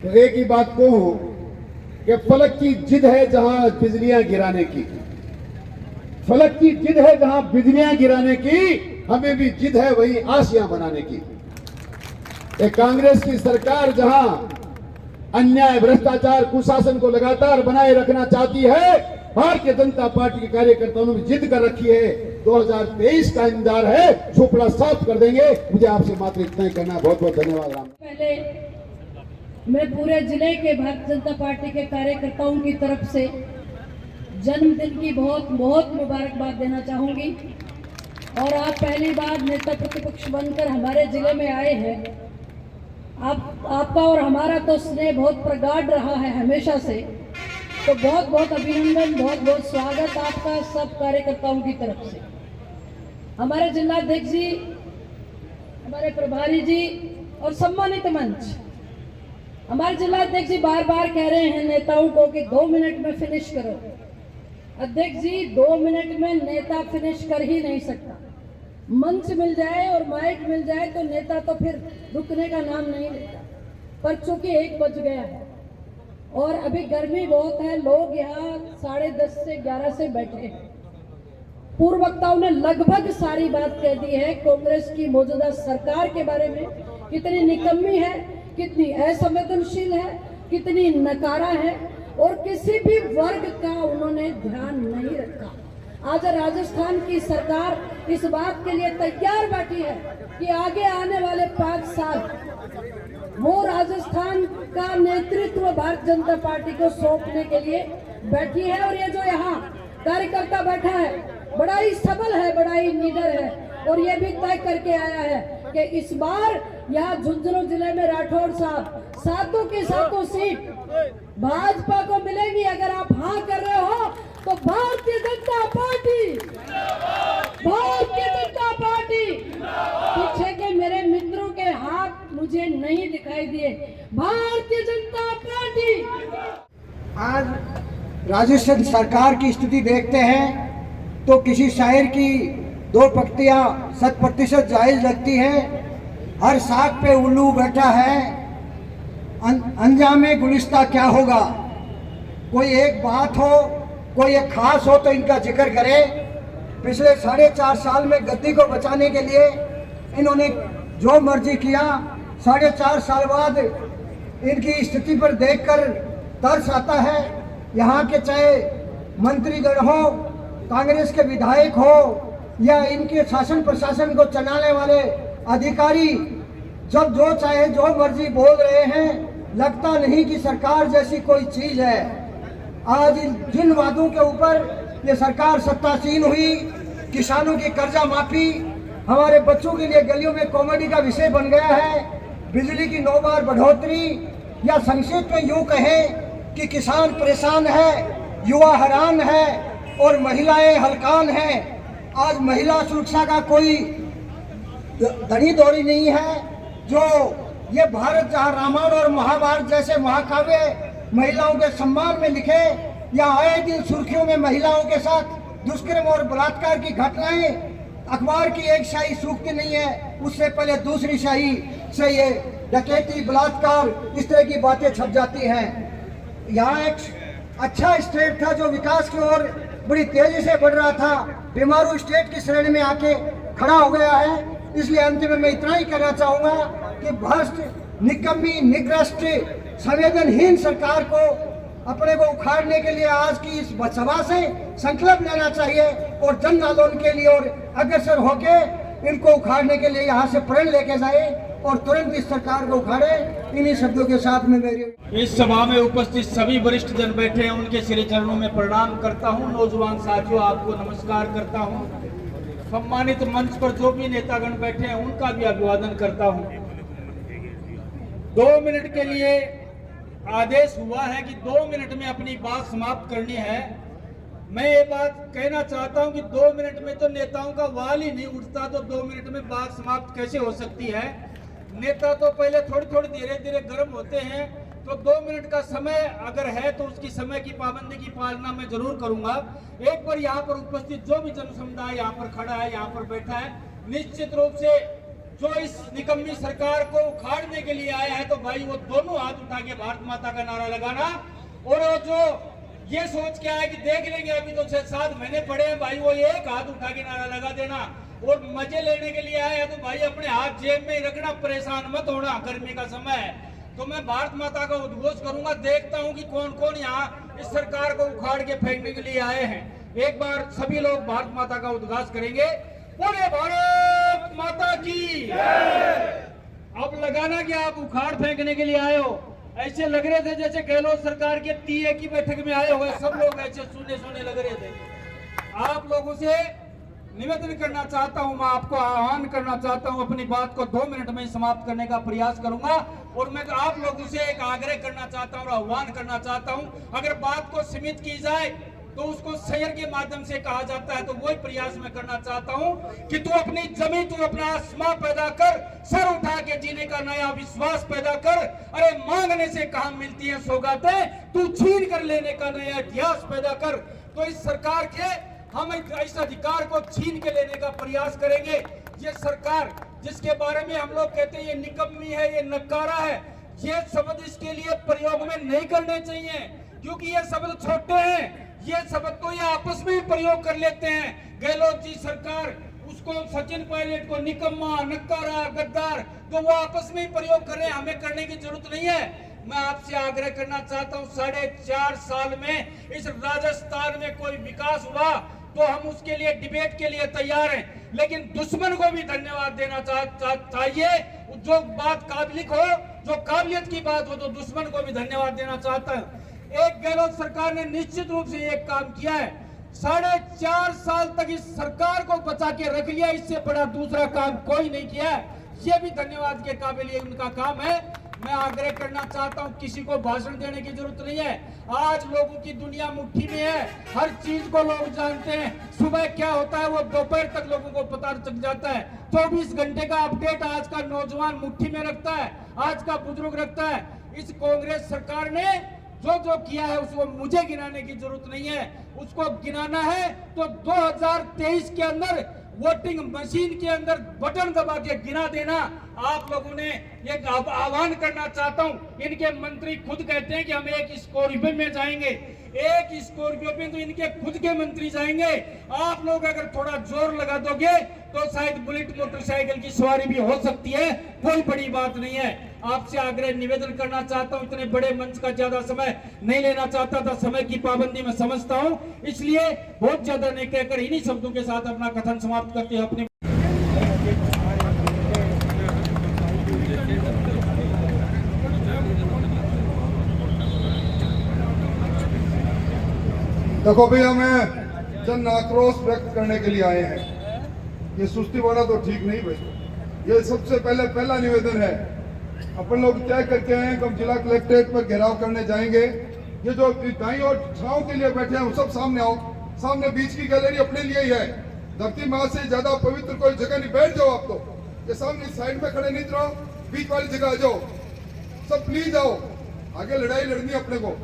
तो एक ही बात कहूं कि फलक की जिद है जहां बिजलियां गिराने की, फलक की जिद है जहां बिजलियां गिराने की, हमें भी जिद है वही आशियां बनाने की। एक कांग्रेस की सरकार जहां अन्याय, भ्रष्टाचार, कुशासन को लगातार बनाए रखना चाहती है, भारतीय जनता पार्टी के कार्यकर्ताओं ने जिद कर रखी है। 2023 का इंतजार है, झोपड़ा साफ कर देंगे। मुझे आपसे मात्र इतना ही कहना। बहुत बहुत धन्यवाद। राम। पहले मैं पूरे जिले के भारतीय जनता पार्टी के कार्यकर्ताओं की तरफ से जन्मदिन की बहुत बहुत मुबारकबाद देना चाहूंगी। और आप पहली बार नेता प्रतिपक्ष बनकर हमारे जिले में आए हैं। आपका और हमारा तो स्नेह बहुत प्रगाढ़ रहा है हमेशा से, तो बहुत बहुत अभिनंदन, बहुत बहुत स्वागत आपका सब कार्यकर्ताओं की तरफ से। हमारे जिलाध्यक्ष जी, हमारे प्रभारी जी और सम्मानित मंच, हमारे जिलाध्यक्ष जी बार बार कह रहे हैं नेताओं को कि 2 मिनट में फिनिश करो। अध्यक्ष जी, 2 मिनट में नेता फिनिश कर ही नहीं सकता। मंच मिल जाए और माइक मिल जाए तो नेता तो फिर रुकने का नाम नहीं लेता। पर चूंकि 1 बज गया है और अभी गर्मी बहुत है, लोग यहाँ 10:30 से 11 से बैठे हैं। पूर्व वक्ताओं ने लगभग सारी बात कह दी है। कांग्रेस की मौजूदा सरकार के बारे में कितनी निकम्मी है, कितनी असंवेदनशील है, कितनी नकारा है और किसी भी वर्ग का उन्होंने ध्यान नहीं रखा। आज राजस्थान की सरकार इस बात के लिए तैयार बैठी है कि आगे आने वाले 5 साल वो राजस्थान का नेतृत्व भारतीय जनता पार्टी को सौंपने के लिए बैठी है। और ये जो यहाँ कार्यकर्ता बैठा है बड़ा ही सबल है, बड़ा ही निडर है और ये भी तय करके आया है कि इस बार यहाँ झुंझुनू जिले में राठौर साहब 7 की 7 सीट भाजपा को मिलेगी। अगर आप हाँ कर रहे हो तो भारतीय जनता पार्टी, भारतीय जनता पार्टी। पीछे के मेरे मित्रों के हाथ मुझे नहीं दिखाई दिए। भारतीय जनता पार्टी। आज राजस्थान सरकार की स्थिति देखते हैं तो किसी शायर की 2 पंक्तियां 100% जायज लगती है। हर साग पे उल्लू बैठा है, अंजामे गुलिस्ता क्या होगा। कोई एक बात हो, कोई एक खास हो तो इनका जिक्र करें। पिछले 4.5 साल में गद्दी को बचाने के लिए इन्होंने जो मर्जी किया। 4.5 साल बाद इनकी स्थिति पर देखकर तरस आता है। यहाँ के चाहे मंत्रीगण हो, कांग्रेस के विधायक हो या इनके शासन प्रशासन को चलाने वाले अधिकारी, जब जो चाहे जो मर्जी बोल रहे हैं, लगता नहीं कि सरकार जैसी कोई चीज है। आज जिन वादों के ऊपर ये सरकार सत्तासीन हुई, किसानों की कर्जा माफी, हमारे बच्चों के लिए गलियों में कॉमेडी का विषय बन गया है, बिजली की 9 बार बढ़ोतरी, या संक्षिप्त में यूं कहें कि किसान परेशान है, युवा हैरान है और महिलाएं हलकान हैं। आज महिला सुरक्षा का कोई धनी दौड़ी नहीं है। जो ये भारत जहाँ रामायण और महाभारत जैसे महाकाव्य महिलाओं के सम्मान में लिखे, या आए दिन सुर्खियों में महिलाओं के साथ दुष्कर्म और बलात्कार की घटनाएं, अखबार की एक शाही सूखती नहीं है, उससे पहले दूसरी शाही से ये डकैती, बलात्कार, इस तरह की बातें छप जाती हैं। यहाँ एक अच्छा स्टेट था जो विकास की ओर बड़ी तेजी से बढ़ रहा था, बीमारू स्टेट की श्रेणी में आके खड़ा हो गया है। इसलिए अंतिम में मैं इतना ही कहना चाहूंगा कि भ्रष्ट, निकम्मी, निकृष्ट, संवेदनहीन सरकार को अपने को उखाड़ने के लिए आज की इस सभा से संकल्प लेना चाहिए और जन आंदोलन के लिए और अग्रसर होके इनको उखाड़ने के लिए यहाँ से प्रण लेके जाए और तुरंत इस सरकार को उखाड़े। इन्हीं शब्दों के साथ में मेरी इस सभा में उपस्थित सभी वरिष्ठ जन बैठे हैं, उनके श्री चरणों में प्रणाम करता हूं। नौजवान साथियों, आपको नमस्कार करता हूं। सम्मानित मंच पर जो भी नेतागण बैठे हैं उनका भी अभिवादन करता हूं। 2 मिनट के लिए आदेश हुआ है कि 2 मिनट में अपनी बात समाप्त करनी है। मैं ये बात कहना चाहता हूं कि 2 मिनट में तो नेताओं का वाल ही नहीं उठता, तो 2 मिनट में बात समाप्त कैसे हो सकती है। नेता तो पहले थोड़ी धीरे धीरे गर्म होते हैं, तो 2 मिनट का समय अगर है तो उसकी समय की पाबंदी की पालना मैं जरूर करूंगा। एक बार यहाँ पर उपस्थित जो भी जन समुदाय यहाँ पर खड़ा है, यहाँ पर बैठा है, निश्चित रूप से जो इस निकम्मी सरकार को उखाड़ने के लिए आया है, तो भाई वो दोनों हाथ उठा के भारत माता का नारा लगाना। और वो जो ये सोच के आया कि देख लेंगे अभी तो 6-7 महीने पड़े हैं, भाई वो एक हाथ उठा के नारा लगा देना। और मजे लेने के लिए आया है तो भाई अपने हाथ जेब में ही रखना, परेशान मत होना, गर्मी का समय है। तो मैं भारत माता का उद्घोष करूंगा, देखता हूं कि कौन कौन यहाँ इस सरकार को उखाड़ के फेंकने के लिए आए हैं। एक बार सभी लोग भारत माता का उद्घोष करेंगे, बोले भारत माता की। अब लगाना कि आप उखाड़ फेंकने के लिए आए हो, ऐसे लग रहे थे जैसे गहलोत सरकार के टीए की बैठक में आए हुए सब लोग ऐसे सुने लग रहे थे। आप लोगों से निवेदन करना चाहता हूं, मैं आपको आह्वान करना चाहता हूं, अपनी बात को 2 मिनट में समाप्त करने का प्रयास करूंगा। और मैं आप लोगों से एक आग्रह करना चाहता हूं और आह्वान करना चाहता हूं, अगर बात को सीमित की जाए तो उसको शेयर के माध्यम से कहा जाता है, तो वही प्रयास मैं करना चाहता हूं कि तू अपनी जमीन, तू अपना आसमां पैदा कर, सर उठा के जीने का नया विश्वास पैदा कर। अरे मांगने से कहां मिलती है सौगातें, तू छीन कर लेने का नया इतिहास पैदा कर। तो इस सरकार के हम इस अधिकार को छीन के लेने का प्रयास करेंगे। ये सरकार जिसके बारे में हम लोग कहते हैं ये निकम्मी है, ये नकारा है, ये शब्द इसके लिए प्रयोग में नहीं करने चाहिए, क्योंकि ये शब्द छोटे हैं। ये शब्द तो ये आपस में ही प्रयोग कर लेते हैं। गहलोत जी सरकार उसको, सचिन पायलट को निकम्मा, नकारा, गद्दार, तो वो आपस में ही प्रयोग कर रहे हैं, हमें करने की जरूरत नहीं है। मैं आपसे आग्रह करना चाहता हूं, 4.5 साल में इस राजस्थान में कोई विकास हुआ तो हम उसके लिए डिबेट के लिए तैयार हैं, लेकिन दुश्मन को भी धन्यवाद देना चाहिए। जो बात काबिलियत हो, जो काबिलियत की बात हो, तो दुश्मन को भी धन्यवाद देना चाहता है। एक गहलोत सरकार ने निश्चित रूप से एक काम किया है, 4.5 साल तक इस सरकार को बचा के रख लिया, इससे बड़ा दूसरा काम कोई नहीं किया है। ये भी धन्यवाद के काबिल ये उनका काम है। मैं आग्रह करना चाहता हूं, किसी को भाषण देने की जरूरत नहीं है। आज लोगों की दुनिया मुट्ठी में है, हर चीज को लोग जानते हैं। सुबह क्या होता है वो दोपहर तक लोगों को पता चल जाता है। 24 घंटे का अपडेट आज का नौजवान मुट्ठी में रखता है, आज का बुजुर्ग रखता है। इस कांग्रेस सरकार ने जो किया है उसको मुझे गिनाने की जरूरत नहीं है, उसको गिनाना है तो 2023 के अंदर वोटिंग मशीन के अंदर बटन दबा के गिना देना। आप लोगों ने ये आह्वान करना चाहता हूं, इनके मंत्री खुद कहते हैं कि हम एक स्कॉर्पियो में जाएंगे, एक स्कॉर्पियो में तो इनके खुद के मंत्री जाएंगे। आप लोग अगर थोड़ा जोर लगा दोगे तो शायद बुलेट मोटरसाइकिल की सवारी भी हो सकती है, कोई बड़ी बात नहीं है। आपसे आग्रह निवेदन करना चाहता हूं, इतने बड़े मंच का ज्यादा समय नहीं लेना चाहता था, समय की पाबंदी में समझता हूं, इसलिए बहुत ज्यादा नहीं कहकर इन्हीं शब्दों के साथ अपना कथन समाप्त करते हैं। अपने देखो भाई, हमें जन आक्रोश व्यक्त करने के लिए आए हैं। ये सुस्ती वाला तो ठीक नहीं भाई। ये सबसे पहला निवेदन है, अपन लोग तय करके आए हैं कि हम जिला कलेक्ट्रेट पर घेराव करने जाएंगे। ये जो दाई और छांव के लिए बैठे हैं वो सब सामने आओ। सामने बीच की गैलरी अपने लिए ही है, धरती माँ से ज्यादा पवित्र कोई जगह नहीं। बैठ जाओ आप तो, ये सामने साइड में खड़े नहीं रहो, बीच वाली जगह आ जाओ। सब प्लीज आओ, आगे लड़ाई लड़नी अपने को।